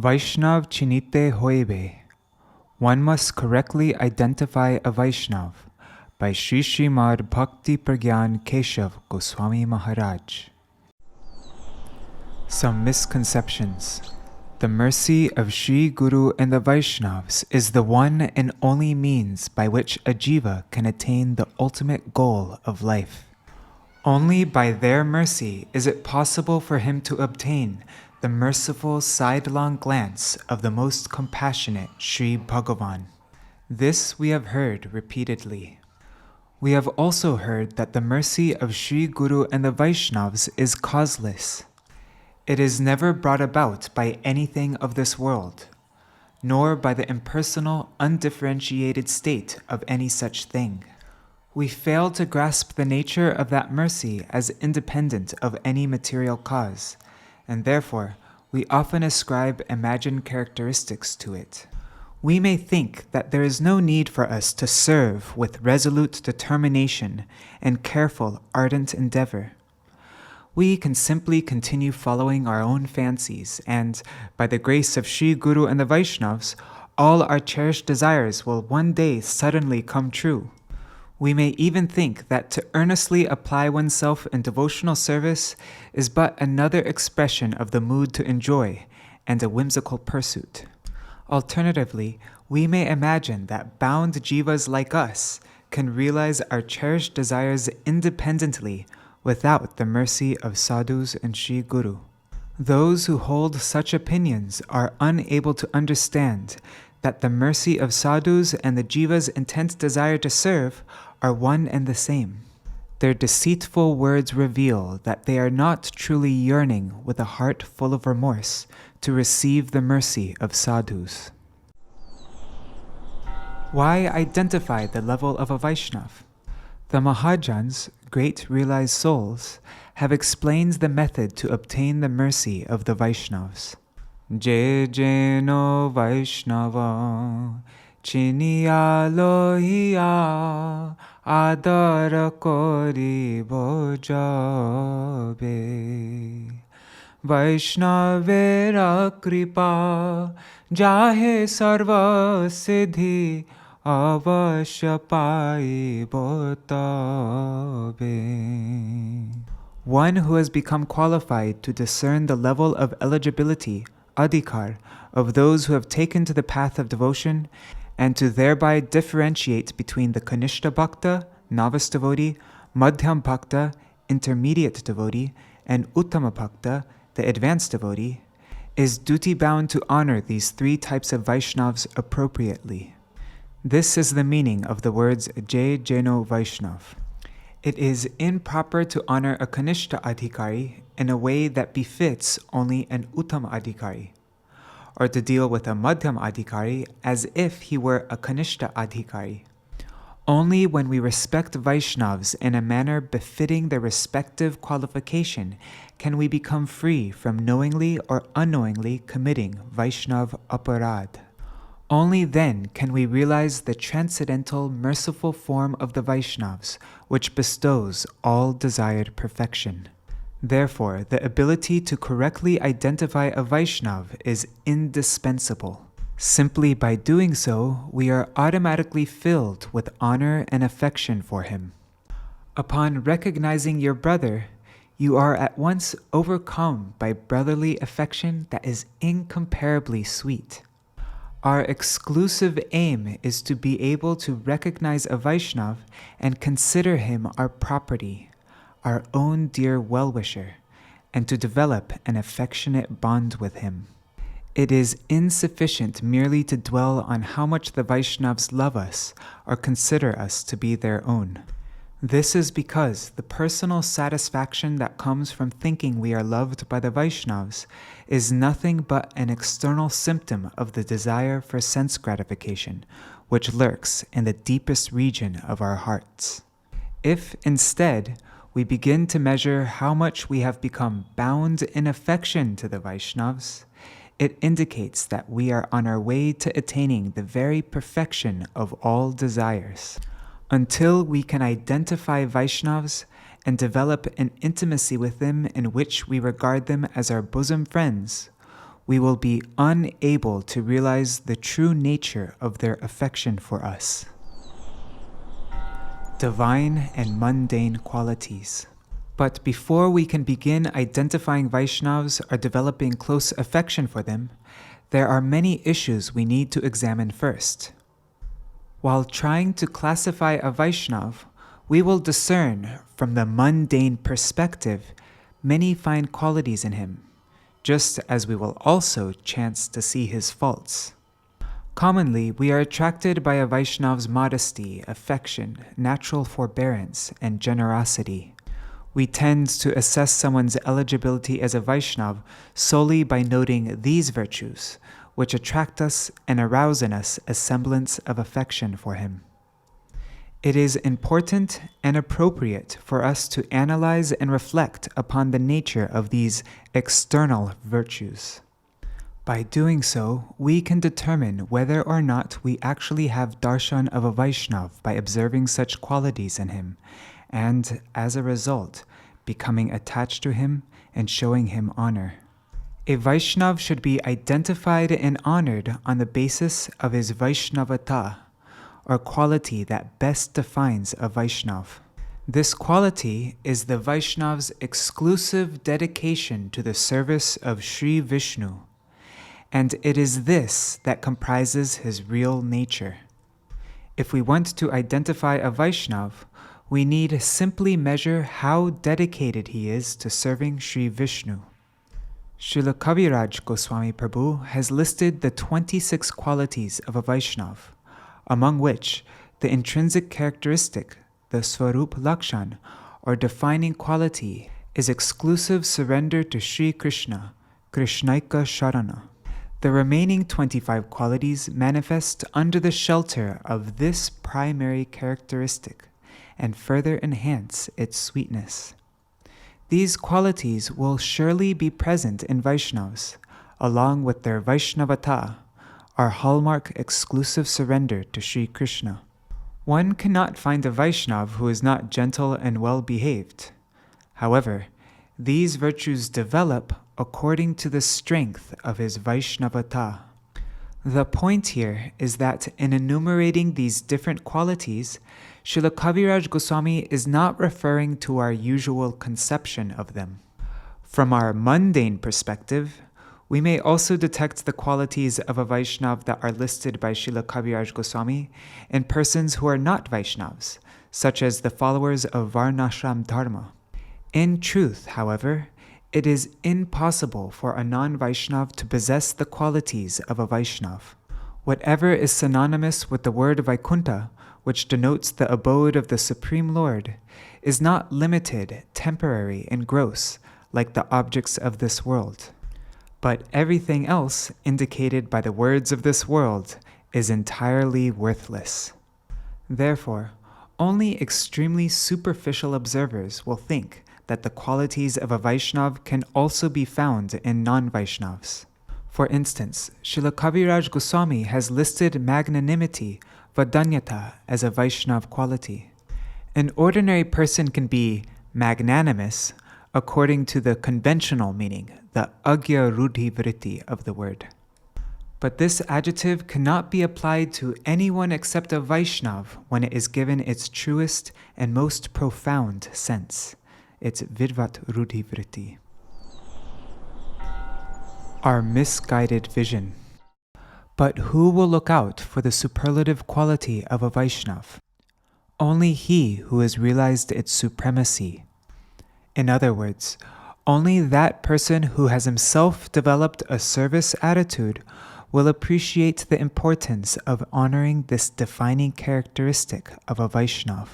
Vaishnav Chinite Hoibe. One must correctly identify a Vaishnav, by Śrīmad Bhakti Prajñāna Keśava Gosvāmī Mahārāja. Some misconceptions. The mercy of Śrī Guru and the Vaishnavas is the one and only means by which a jiva can attain the ultimate goal of life. Only by their mercy is it possible for him to obtain the merciful sidelong glance of the most compassionate Śrī Bhagavan. This we have heard repeatedly. We have also heard that the mercy of Śrī Guru and the Vaishnavas is causeless. It is never brought about by anything of this world, nor by the impersonal, undifferentiated state of any such thing. We fail to grasp the nature of that mercy as independent of any material cause, and therefore we often ascribe imagined characteristics to it. We may think that there is no need for us to serve with resolute determination and careful, ardent endeavor. We can simply continue following our own fancies, and by the grace of Śrī Guru and the Vaishnavas, all our cherished desires will one day suddenly come true. We may even think that to earnestly apply oneself in devotional service is but another expression of the mood to enjoy and a whimsical pursuit. Alternatively, we may imagine that bound jivas like us can realize our cherished desires independently without the mercy of sadhus and Śrī Guru. Those who hold such opinions are unable to understand that the mercy of sadhus and the jiva's intense desire to serve are one and the same. Their deceitful words reveal that they are not truly yearning with a heart full of remorse to receive the mercy of sadhus. Why identify the level of a Vaishnav? The Mahājans, great realized souls, have explained the method to obtain the mercy of the Vaishnavas. Je jeno Vaishnava chiniya lohiya adara kori bojabe Vaishnavera kripa jahe sarva siddhi avashya pai botabe. One who has become qualified to discern the level of eligibility, adhikar, of those who have taken to the path of devotion, and to thereby differentiate between the Kanishta Bhakta, novice devotee, Madhyam Bhakta, intermediate devotee, and Uttama Bhakta, the advanced devotee, is duty-bound to honor these three types of Vaishnavas appropriately. This is the meaning of the words Je Jeno Vaishnav. It is improper to honor a Kanishta Adhikari in a way that befits only an Uttama Adhikari, or to deal with a Madhyam Adhikari as if he were a Kanishta Adhikari. Only when we respect Vaishnavas in a manner befitting their respective qualification can we become free from knowingly or unknowingly committing Vaishnav aparad. Only then can we realize the transcendental, merciful form of the Vaishnavas, which bestows all desired perfection. Therefore, the ability to correctly identify a Vaishnav is indispensable. Simply by doing so, we are automatically filled with honor and affection for him. Upon recognizing your brother, you are at once overcome by brotherly affection that is incomparably sweet. Our exclusive aim is to be able to recognize a Vaishnav and consider him our property, our own dear well-wisher, and to develop an affectionate bond with him. It is insufficient merely to dwell on how much the Vaishnavas love us or consider us to be their own. This is because the personal satisfaction that comes from thinking we are loved by the Vaishnavas is nothing but an external symptom of the desire for sense gratification, which lurks in the deepest region of our hearts. If, instead, we begin to measure how much we have become bound in affection to the Vaishnavas, it indicates that we are on our way to attaining the very perfection of all desires. Until we can identify Vaishnavas and develop an intimacy with them in which we regard them as our bosom friends, we will be unable to realize the true nature of their affection for us. Divine and mundane qualities. But before we can begin identifying Vaishnavas or developing close affection for them, there are many issues we need to examine first. While trying to classify a Vaishnav, we will discern from the mundane perspective many fine qualities in him, just as we will also chance to see his faults. Commonly, we are attracted by a Vaishnav's modesty, affection, natural forbearance, and generosity. We tend to assess someone's eligibility as a Vaishnav solely by noting these virtues, which attract us and arouse in us a semblance of affection for him. It is important and appropriate for us to analyze and reflect upon the nature of these external virtues. By doing so, we can determine whether or not we actually have darshan of a Vaishnav by observing such qualities in him, and, as a result, becoming attached to him and showing him honor. A Vaishnav should be identified and honored on the basis of his Vaishnavata, or quality that best defines a Vaishnav. This quality is the Vaishnav's exclusive dedication to the service of Śrī Vishnu, and it is this that comprises his real nature. If we want to identify a Vaishnav, we need simply measure how dedicated he is to serving Śrī Vishnu. Srila Kaviraj Goswami Prabhu has listed the 26 qualities of a Vaishnav, among which the intrinsic characteristic, the Swarup Lakshan, or defining quality, is exclusive surrender to Sri Krishna, Krishnaika Sharana. The remaining 25 qualities manifest under the shelter of this primary characteristic and further enhance its sweetness. These qualities will surely be present in Vaishnavas, along with their Vaishnavata, our hallmark exclusive surrender to Sri Krishna. One cannot find a Vaishnav who is not gentle and well-behaved. However, these virtues develop according to the strength of his Vaishnavata. The point here is that in enumerating these different qualities, Srila Kaviraj Goswami is not referring to our usual conception of them. From our mundane perspective, we may also detect the qualities of a Vaishnav that are listed by Srila Kaviraj Goswami in persons who are not Vaishnavas, such as the followers of Varnashram Dharma. In truth, however, it is impossible for a non-Vaishnav to possess the qualities of a Vaishnav. Whatever is synonymous with the word Vaikuntha, which denotes the abode of the Supreme Lord, is not limited, temporary, and gross, like the objects of this world. But everything else indicated by the words of this world is entirely worthless. Therefore, only extremely superficial observers will think that the qualities of a Vaishnav can also be found in non-Vaishnavs. For instance, Srila Kaviraj Goswami has listed magnanimity, Vadanyata, as a Vaishnav quality. An ordinary person can be magnanimous according to the conventional meaning, the agya rudhi vritti of the word. But this adjective cannot be applied to anyone except a Vaishnav when it is given its truest and most profound sense, its vidvat rudhi vritti. Our misguided vision. But who will look out for the superlative quality of a Vaishnav? Only he who has realized its supremacy. In other words, only that person who has himself developed a service attitude will appreciate the importance of honoring this defining characteristic of a Vaishnav.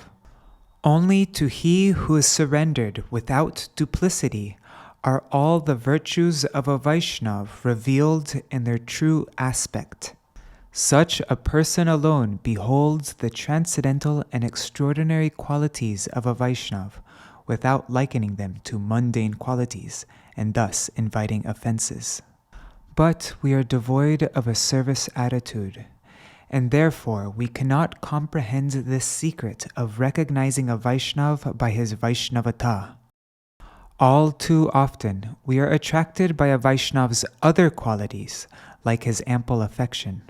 Only to he who is surrendered without duplicity are all the virtues of a Vaishnav revealed in their true aspect. Such a person alone beholds the transcendental and extraordinary qualities of a Vaishnav without likening them to mundane qualities and thus inviting offenses. But we are devoid of a service attitude, and therefore we cannot comprehend this secret of recognizing a Vaishnav by his Vaishnavata. All too often, we are attracted by a Vaishnava's other qualities, like his ample affection.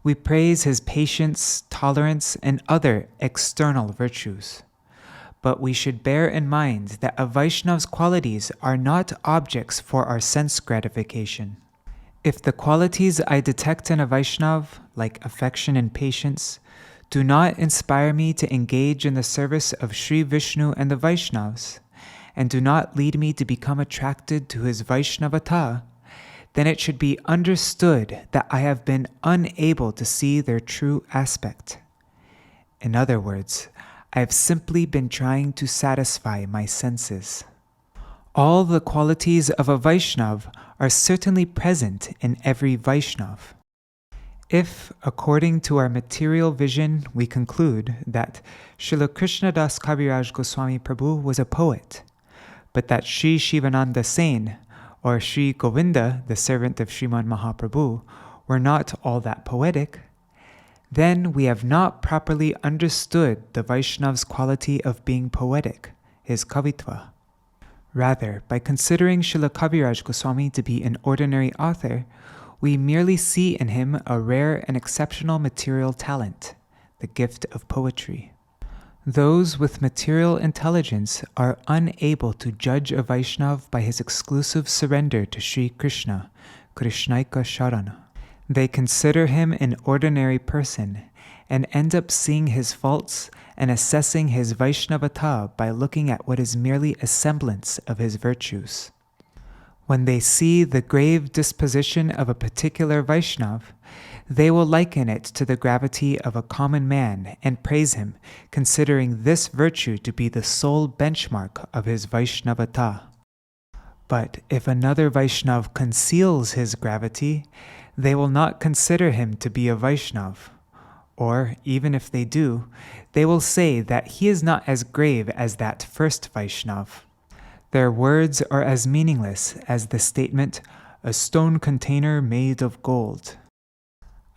We praise his patience, tolerance, and other external virtues. But we should bear in mind that a Vaishnava's qualities are not objects for our sense gratification. If the qualities I detect in a Vaishnava, like affection and patience, do not inspire me to engage in the service of Sri Vishnu and the Vaishnavas, and do not lead me to become attracted to his Vaishnavata, then it should be understood that I have been unable to see their true aspect. In other words, I have simply been trying to satisfy my senses. All the qualities of a Vaishnava are certainly present in every Vaishnava. If, according to our material vision, we conclude that Srila Krishnadas Kaviraj Goswami Prabhu was a poet, but that Sri Shivananda Sen or Sri Govinda, the servant of Srimad Mahaprabhu, were not all that poetic, then we have not properly understood the Vaishnava's quality of being poetic, his kavitva. Rather, by considering Srila Kaviraj Goswami to be an ordinary author, we merely see in him a rare and exceptional material talent, the gift of poetry. Those with material intelligence are unable to judge a Vaishnava by his exclusive surrender to Sri Krishna, Krishnaika Sharana. They consider him an ordinary person and end up seeing his faults and assessing his Vaishnavata by looking at what is merely a semblance of his virtues. When they see the grave disposition of a particular Vaishnava, they will liken it to the gravity of a common man and praise him, considering this virtue to be the sole benchmark of his Vaishnavata. But if another Vaishnava conceals his gravity, they will not consider him to be a Vaishnava. Or, even if they do, they will say that he is not as grave as that first Vaishnava. Their words are as meaningless as the statement, "a stone container made of gold."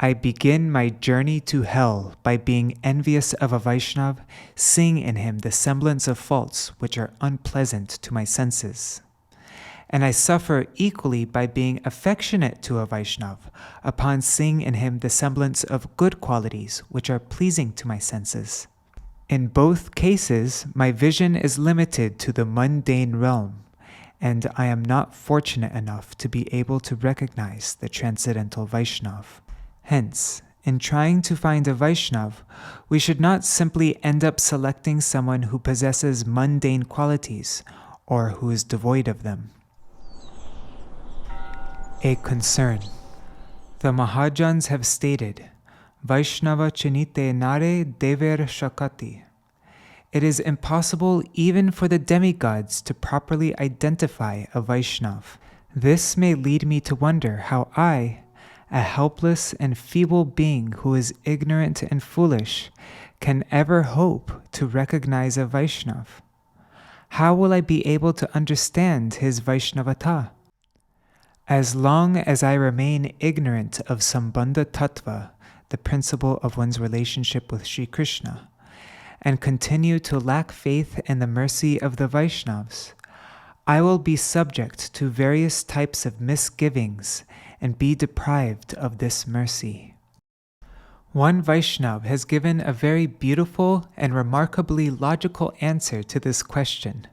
I begin my journey to hell by being envious of a Vaishnava, seeing in him the semblance of faults which are unpleasant to my senses. And I suffer equally by being affectionate to a Vaishnava, upon seeing in him the semblance of good qualities which are pleasing to my senses. In both cases, my vision is limited to the mundane realm, and I am not fortunate enough to be able to recognize the transcendental Vaishnava. Hence, in trying to find a Vaishnava, we should not simply end up selecting someone who possesses mundane qualities or who is devoid of them. A concern. The Mahajans have stated, Vaishnava chinite nare dever shakati. It is impossible even for the demigods to properly identify a Vaishnava. This may lead me to wonder how I, a helpless and feeble being who is ignorant and foolish, can ever hope to recognize a Vaishnava. How will I be able to understand his Vaishnavata? As long as I remain ignorant of Sambandha Tattva, the principle of one's relationship with Sri Krishna, and continue to lack faith in the mercy of the Vaishnavas, I will be subject to various types of misgivings and be deprived of this mercy. One Vaishnava has given a very beautiful and remarkably logical answer to this question.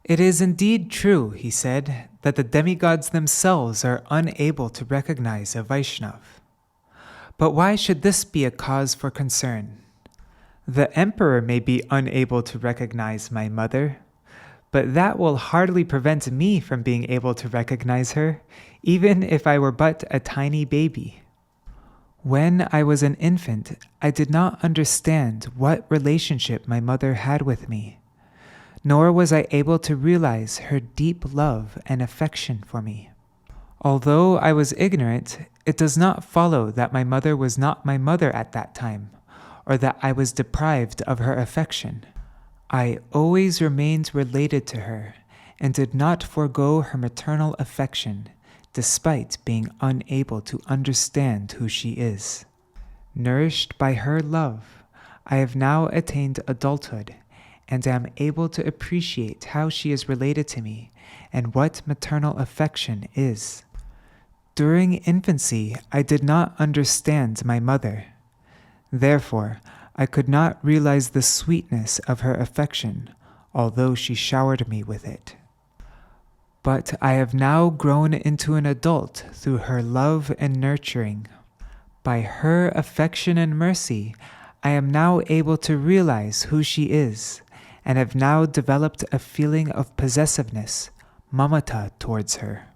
It is indeed true, he said, that the demigods themselves are unable to recognize a Vaishnava. But why should this be a cause for concern? The emperor may be unable to recognize my mother, but that will hardly prevent me from being able to recognize her, even if I were but a tiny baby. When I was an infant, I did not understand what relationship my mother had with me, nor was I able to realize her deep love and affection for me. Although I was ignorant, it does not follow that my mother was not my mother at that time, or that I was deprived of her affection. I always remained related to her, and did not forego her maternal affection, despite being unable to understand who she is. Nourished by her love, I have now attained adulthood, and am able to appreciate how she is related to me and what maternal affection is. During infancy, I did not understand my mother. Therefore, I could not realize the sweetness of her affection, although she showered me with it. But I have now grown into an adult through her love and nurturing. By her affection and mercy, I am now able to realize who she is, and have now developed a feeling of possessiveness, mamata, towards her.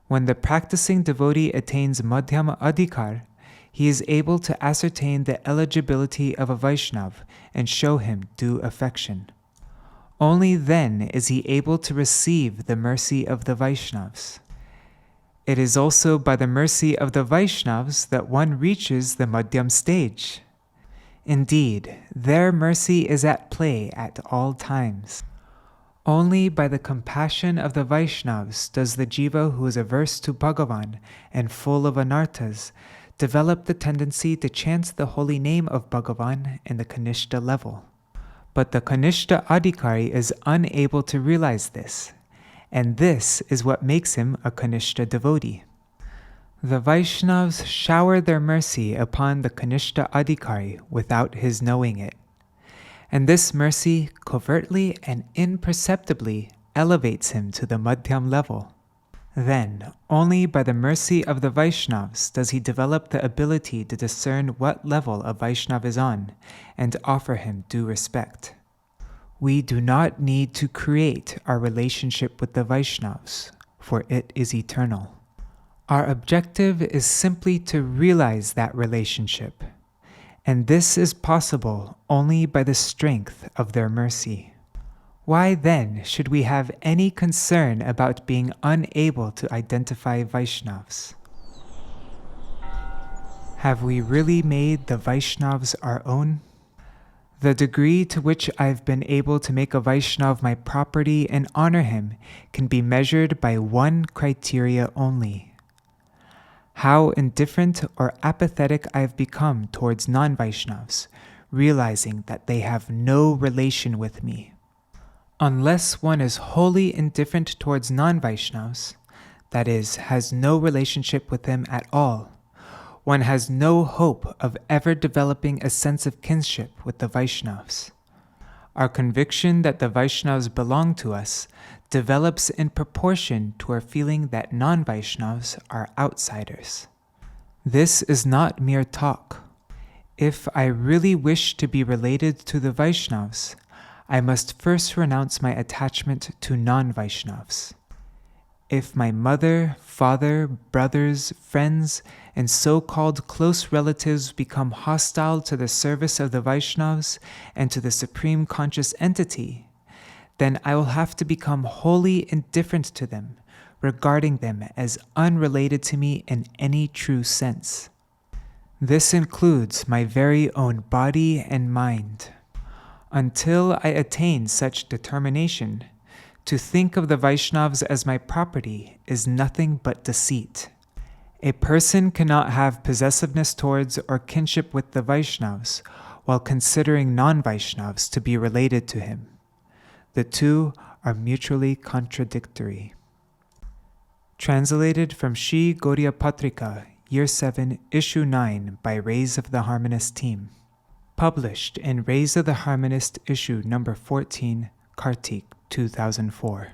When the practicing devotee attains madhyama adhikar, he is able to ascertain the eligibility of a Vaishnava and show him due affection. Only then is he able to receive the mercy of the Vaishnavas. It is also by the mercy of the Vaishnavas that one reaches the madhyam stage. Indeed, their mercy is at play at all times. Only by the compassion of the Vaishnavas does the jiva who is averse to Bhagavan and full of anarthas develop the tendency to chant the holy name of Bhagavan in the Kanishta level. But the Kanishta Adhikari is unable to realize this, and this is what makes him a Kanishta devotee. The Vaishnavas shower their mercy upon the Kanishta Adhikari without his knowing it, and this mercy covertly and imperceptibly elevates him to the Madhyam level. Then, only by the mercy of the Vaishnavas does he develop the ability to discern what level a Vaishnava is on and offer him due respect. We do not need to create our relationship with the Vaishnavas, for it is eternal. Our objective is simply to realize that relationship, and this is possible only by the strength of their mercy. Why then should we have any concern about being unable to identify Vaishnavas? Have we really made the Vaishnavas our own? The degree to which I've been able to make a Vaishnava my property and honor him can be measured by one criteria only: how indifferent or apathetic I have become towards non-Vaishnavas, realizing that they have no relation with me. Unless one is wholly indifferent towards non-Vaishnavas, that is, has no relationship with them at all, one has no hope of ever developing a sense of kinship with the Vaishnavas. Our conviction that the Vaishnavas belong to us develops in proportion to our feeling that non-Vaishnavas are outsiders. This is not mere talk. If I really wish to be related to the Vaishnavas, I must first renounce my attachment to non-Vaishnavas. If my mother, father, brothers, friends, and so-called close relatives become hostile to the service of the Vaishnavas and to the Supreme Conscious Entity, then I will have to become wholly indifferent to them, regarding them as unrelated to me in any true sense. This includes my very own body and mind. Until I attain such determination, to think of the Vaishnavas as my property is nothing but deceit. A person cannot have possessiveness towards or kinship with the Vaishnavas while considering non-Vaishnavas to be related to him. The two are mutually contradictory. Translated from Śrī Gauḍīya Patrikā, Year 7, Issue 9 by Rays of the Harmonist team. Published in Rays of the Harmonist, Issue number 14, Kartika, 2004.